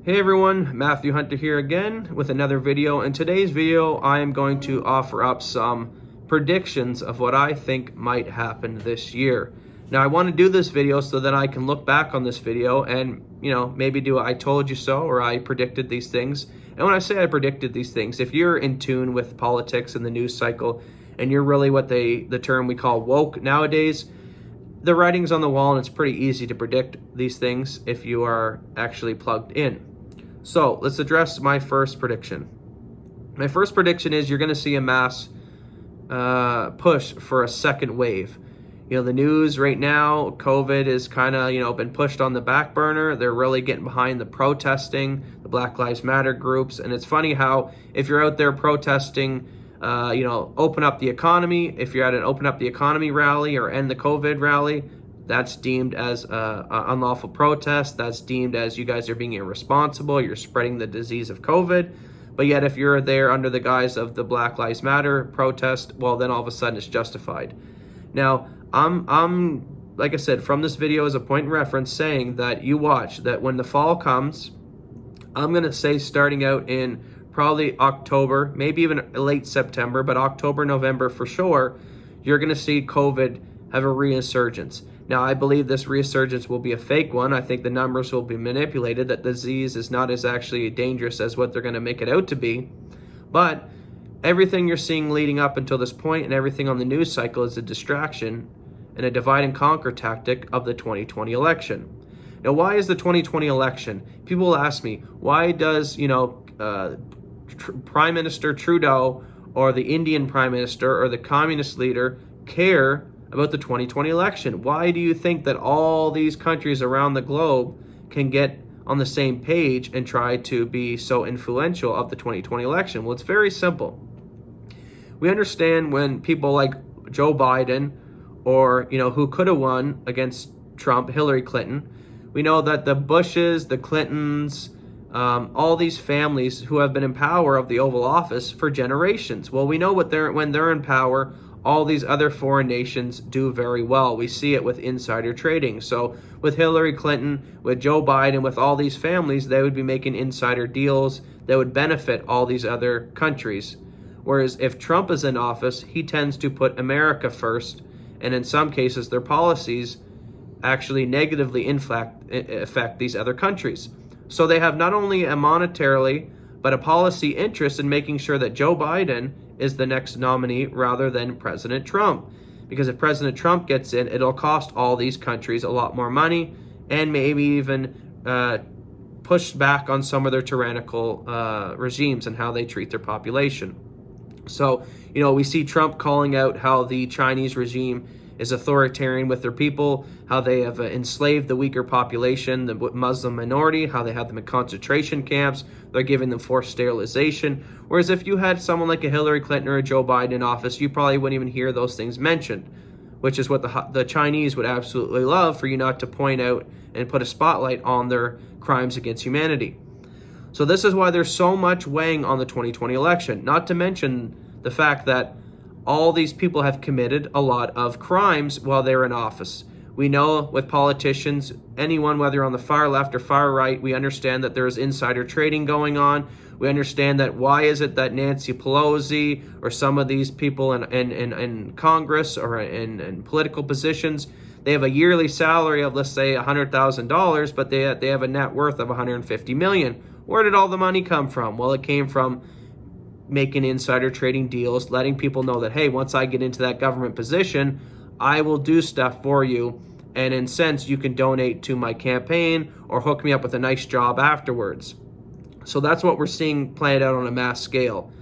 Hey everyone, Matthew Hunter here again with another video. In today's video, I am going to offer up some predictions of what I think might happen this year. Now, I want to do this video so that I can look back on this video and, maybe do a I told you so, or I predicted these things. And when I say I predicted these things, if you're in tune with politics and the news cycle, and you're really what the term we call woke nowadays, the writing's on the wall and it's pretty easy to predict these things if you are actually plugged in. So let's address my first prediction. My first prediction is you're going to see a mass push for a second wave. The news right now, COVID is kind of, been pushed on the back burner. They're really getting behind the protesting, the Black Lives Matter groups. And it's funny how if you're out there protesting, open up the economy, if you're at an open up the economy rally or end the COVID rally, that's deemed as an unlawful protest. That's deemed as you guys are being irresponsible. You're spreading the disease of COVID. But yet if you're there under the guise of the Black Lives Matter protest, well, then all of a sudden it's justified. Now, I'm like I said, from this video as a point of reference saying that you watch that when the fall comes, I'm going to say starting out in probably October, maybe even late September, but October, November for sure, you're going to see COVID have a resurgence. Now, I believe this resurgence will be a fake one. I think the numbers will be manipulated, that the disease is not as actually dangerous as what they're going to make it out to be. But everything you're seeing leading up until this point and everything on the news cycle is a distraction and a divide and conquer tactic of the 2020 election. Now, why is the 2020 election? People will ask me, why does, Prime Minister Trudeau or the Indian Prime Minister or the communist leader care about the 2020 election? Why do you think that all these countries around the globe can get on the same page and try to be so influential of the 2020 election? Well, it's very simple. We understand when people like Joe Biden or, who could have won against Trump, Hillary Clinton, we know that the Bushes, the Clintons, all these families who have been in power of the Oval Office for generations. Well, we know when they're in power, all these other foreign nations do very well. We see it with insider trading. So with Hillary Clinton, with Joe Biden, with all these families, they would be making insider deals that would benefit all these other countries. Whereas if Trump is in office, he tends to put America first, and in some cases their policies actually negatively affect these other countries. So they have not only a monetarily, but a policy interest in making sure that Joe Biden is the next nominee rather than President Trump. Because if President Trump gets in, it'll cost all these countries a lot more money and maybe even push back on some of their tyrannical regimes and how they treat their population. So, we see Trump calling out how the Chinese regime is authoritarian with their people, how they have enslaved the weaker population, the Muslim minority, how they have them in concentration camps, they're giving them forced sterilization. Whereas if you had someone like a Hillary Clinton or a Joe Biden in office, you probably wouldn't even hear those things mentioned, which is what the Chinese would absolutely love, for you not to point out and put a spotlight on their crimes against humanity. So this is why there's so much weighing on the 2020 election, not to mention the fact that all these people have committed a lot of crimes while they're in office. We know with politicians, anyone, whether on the far left or far right, we understand that there is insider trading going on. We understand that why is it that Nancy Pelosi or some of these people in Congress or in political positions, they have a yearly salary of, let's say, $100,000, but they have a net worth of $150 million. Where did all the money come from? Well, it came from making insider trading deals, letting people know that, hey, once I get into that government position, I will do stuff for you, and in a sense, you can donate to my campaign or hook me up with a nice job afterwards. So that's what we're seeing played out on a mass scale.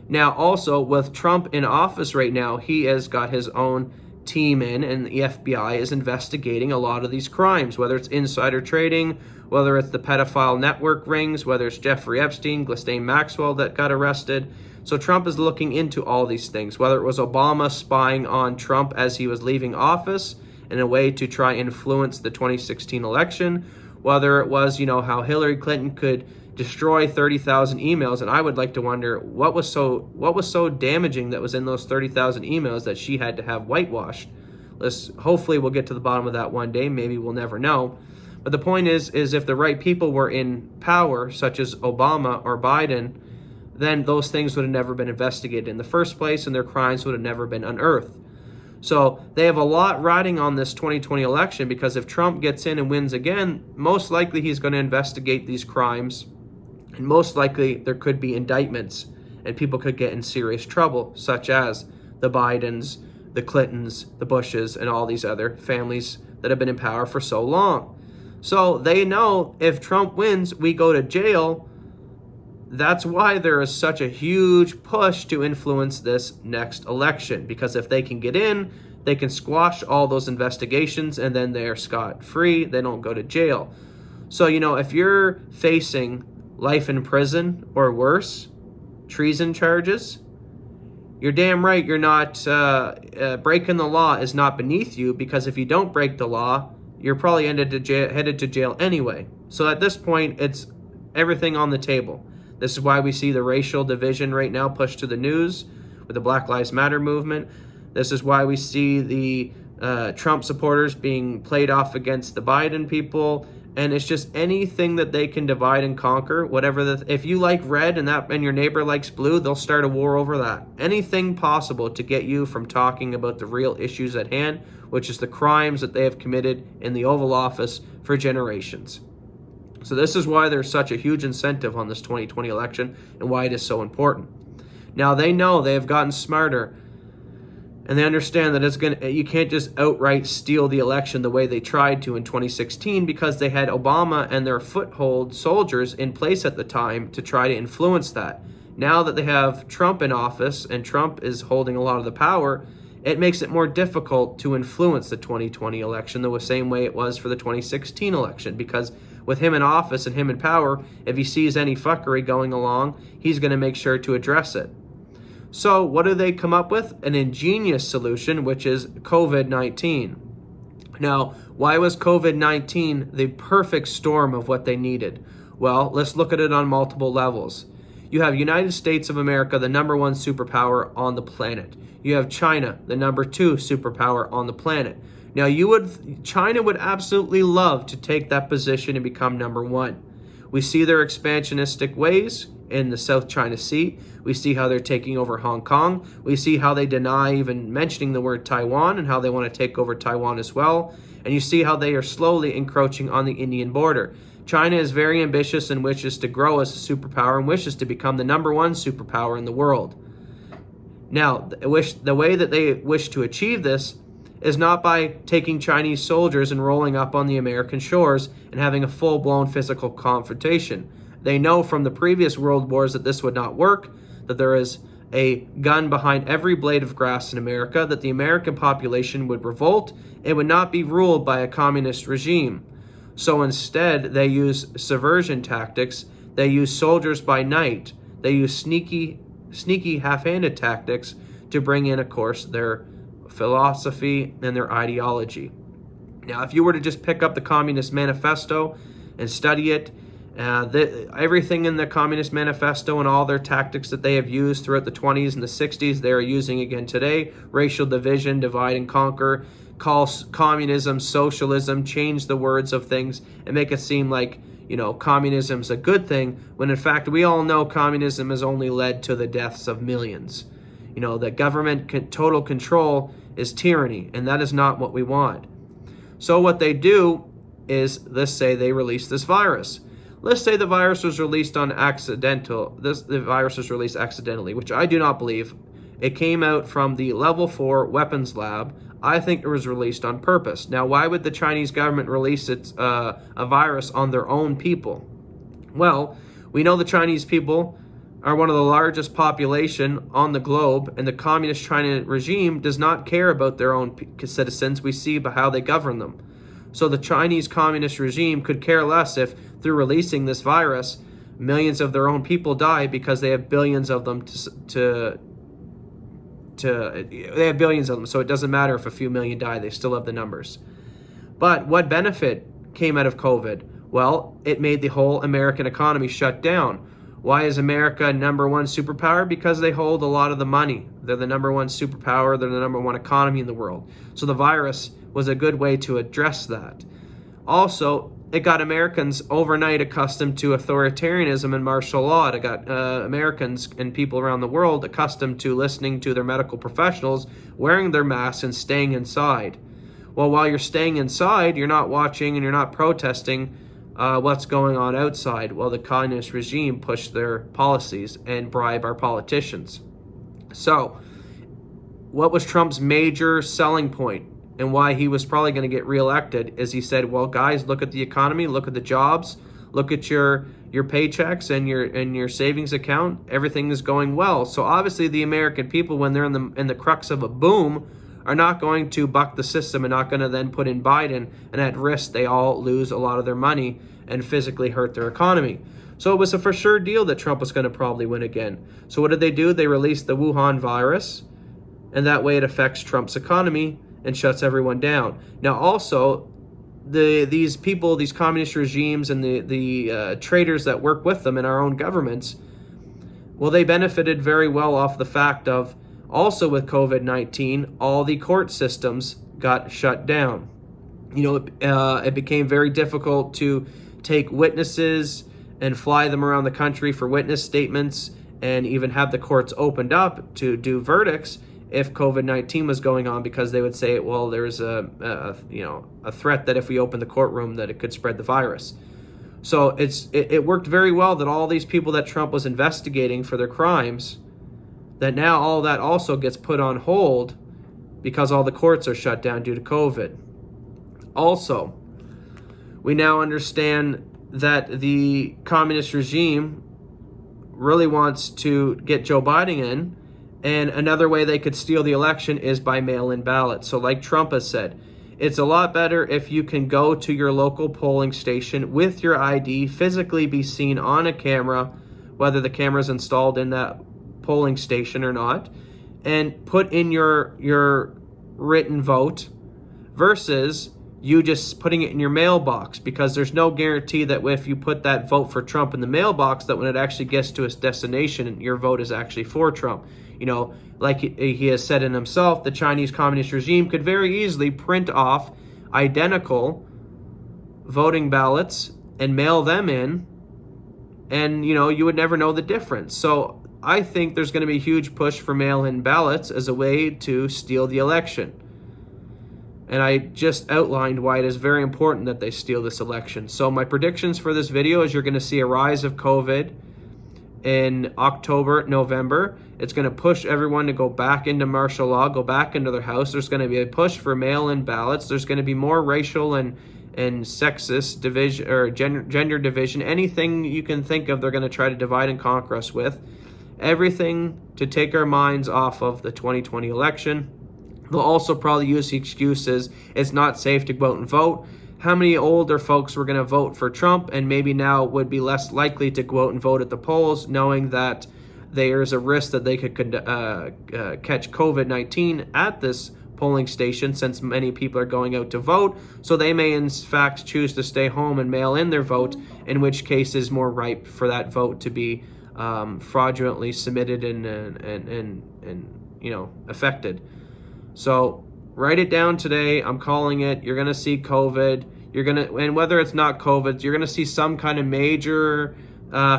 Now, also, with Trump in office right now, he has got his own team in, and the FBI is investigating a lot of these crimes, whether it's insider trading, whether it's the pedophile network rings, whether it's Jeffrey Epstein, Ghislaine Maxwell that got arrested. So Trump is looking into all these things, whether it was Obama spying on Trump as he was leaving office in a way to try influence the 2016 election, whether it was, how Hillary Clinton could destroy 30,000 emails. And I would like to wonder what was so damaging that was in those 30,000 emails that she had to have whitewashed. Hopefully we'll get to the bottom of that one day. Maybe we'll never know. But the point is if the right people were in power, such as Obama or Biden, then those things would have never been investigated in the first place, and their crimes would have never been unearthed. So they have a lot riding on this 2020 election, because if Trump gets in and wins again, most likely he's going to investigate these crimes, and most likely there could be indictments and people could get in serious trouble, such as the Bidens, the Clintons, the Bushes, and all these other families that have been in power for so long. So they know if Trump wins, we go to jail. That's why there is such a huge push to influence this next election, because if they can get in, they can squash all those investigations, and then they're scot-free. They don't go to jail. So, if you're facing life in prison or worse, treason charges, you're damn right you're not, breaking the law is not beneath you, because if you don't break the law, you're probably headed to jail anyway. So at this point, it's everything on the table. This is why we see the racial division right now pushed to the news with the Black Lives Matter movement. This is why we see the Trump supporters being played off against the Biden people. And it's just anything that they can divide and conquer. If you like red and your neighbor likes blue, they'll start a war over that. Anything possible to get you from talking about the real issues at hand, which is the crimes that they have committed in the Oval Office for generations. So this is why there's such a huge incentive on this 2020 election, and why it is so important. Now they know they have gotten smarter, and they understand that you can't just outright steal the election the way they tried to in 2016, because they had Obama and their foothold soldiers in place at the time to try to influence that. Now that they have Trump in office and Trump is holding a lot of the power, it makes it more difficult to influence the 2020 election the same way it was for the 2016 election, because with him in office and him in power, if he sees any fuckery going along, he's going to make sure to address it. So what do they come up with? An ingenious solution, which is COVID-19. Now, why was COVID-19 the perfect storm of what they needed? Well, let's look at it on multiple levels. You have United States of America, the number one superpower on the planet. You have China, the number two superpower on the planet. Now, China would absolutely love to take that position and become number one. We see their expansionistic ways in the South China Sea. We see how they're taking over Hong Kong. We see how they deny even mentioning the word Taiwan, and how they want to take over Taiwan as well. And you see how they are slowly encroaching on the Indian border. China is very ambitious and wishes to grow as a superpower and wishes to become the number one superpower in the world. Now, the way that they wish to achieve this is not by taking Chinese soldiers and rolling up on the American shores and having a full-blown physical confrontation. They know from the previous world wars that this would not work, that there is a gun behind every blade of grass in America, that the American population would revolt. It would not be ruled by a communist regime. So instead, they use subversion tactics. They use soldiers by night. They use sneaky half-handed tactics to bring in, of course, their philosophy and their ideology. Now, if you were to just pick up the Communist Manifesto and study it, everything in the Communist Manifesto and all their tactics that they have used throughout the 20s and the 60s, they are using again today. Racial division, divide and conquer, call communism socialism, change the words of things and make it seem like, communism's a good thing, when in fact we all know communism has only led to the deaths of millions. That government total control is tyranny, and that is not what we want. So what they do is, let's say they release this virus. Let's say the virus was released the virus was released accidentally, which I do not believe. It came out from the level 4 weapons lab. I think it was released on purpose. Now, why would the Chinese government release a virus on their own people? Well, we know the Chinese people are one of the largest population on the globe, and the communist China regime does not care about their own citizens. We see by how they govern them. So the Chinese communist regime could care less if, through releasing this virus, millions of their own people die, because they have billions of them they have billions of them, so it doesn't matter if a few million die, they still have the numbers. But what benefit came out of COVID? Well, it made the whole American economy shut down. Why is America number one superpower? Because they hold a lot of the money. They're the number one superpower. They're the number one economy in the world. So the virus was a good way to address that. Also, it got Americans overnight accustomed to authoritarianism and martial law. It got Americans and people around the world accustomed to listening to their medical professionals, wearing their masks and staying inside. Well, while you're staying inside, you're not watching and you're not protesting what's going on outside while the communist regime push their policies and bribe our politicians. So, what was Trump's major selling point and why he was probably going to get reelected is he said, well, guys, look at the economy, look at the jobs, look at your paychecks and your savings account. Everything is going well. So obviously the American people, when they're in the crux of a boom, are not going to buck the system and not going to then put in Biden, and at risk they all lose a lot of their money and physically hurt their economy. So it was a for sure deal that Trump was going to probably win again. So what did they do? They released the Wuhan virus, and that way it affects Trump's economy and shuts everyone down. Now also, these people, these communist regimes and the traitors that work with them in our own governments, well, they benefited very well off the fact of also with COVID-19, all the court systems got shut down. It became very difficult to take witnesses and fly them around the country for witness statements and even have the courts opened up to do verdicts if COVID-19 was going on, because they would say, well, there's a threat that if we open the courtroom that it could spread the virus. So it worked very well that all these people that Trump was investigating for their crimes, that now all that also gets put on hold because all the courts are shut down due to COVID. Also, we now understand that the communist regime really wants to get Joe Biden in, and another way they could steal the election is by mail-in ballots. So like Trump has said, it's a lot better if you can go to your local polling station with your ID, physically be seen on a camera, whether the camera's installed in that polling station or not, and put in your written vote versus you just putting it in your mailbox, because there's no guarantee that if you put that vote for Trump in the mailbox, that when it actually gets to its destination, your vote is actually for Trump. Like he has said in himself, the Chinese communist regime could very easily print off identical voting ballots and mail them in, and you would never know the difference. So I think there's going to be a huge push for mail-in ballots as a way to steal the election. And I just outlined why it is very important that they steal this election. So my predictions for this video is you're going to see a rise of COVID in October, November. It's going to push everyone to go back into martial law, go back into their house. There's going to be a push for mail-in ballots. There's going to be more racial and sexist division or gender division. Anything you can think of, they're going to try to divide and conquer us with. Everything to take our minds off of the 2020 election. They'll also probably use the excuses it's not safe to go out and vote. How many older folks were going to vote for Trump and maybe now would be less likely to go out and vote at the polls, knowing that there's a risk that they could catch COVID-19 at this polling station, since many people are going out to vote. So they may in fact choose to stay home and mail in their vote, in which case is more ripe for that vote to be fraudulently submitted and affected. So write it down today. I'm calling it. You're going to see COVID. And whether it's not COVID, you're going to see some kind of major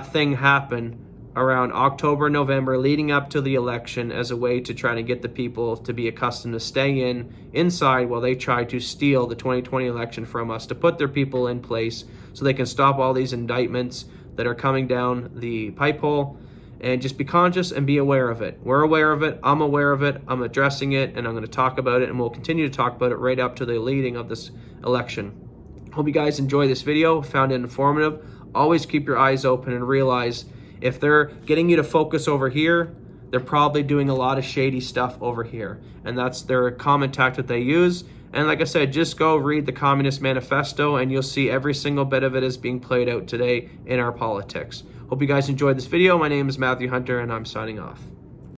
thing happen around October, November, leading up to the election, as a way to try to get the people to be accustomed to stay inside while they try to steal the 2020 election from us, to put their people in place so they can stop all these indictments that are coming down the pipe hole. And just be conscious and be aware of it. We're aware of it. I'm aware of it. I'm addressing it, and I'm going to talk about it, and we'll continue to talk about it right up to the leading of this election. Hope you guys enjoy this video, found it informative. Always keep your eyes open and realize if they're getting you to focus over here, they're probably doing a lot of shady stuff over here. And that's their common tactic they use. And like I said, just go read the Communist Manifesto and you'll see every single bit of it is being played out today in our politics. Hope you guys enjoyed this video. My name is Matthew Hunter and I'm signing off.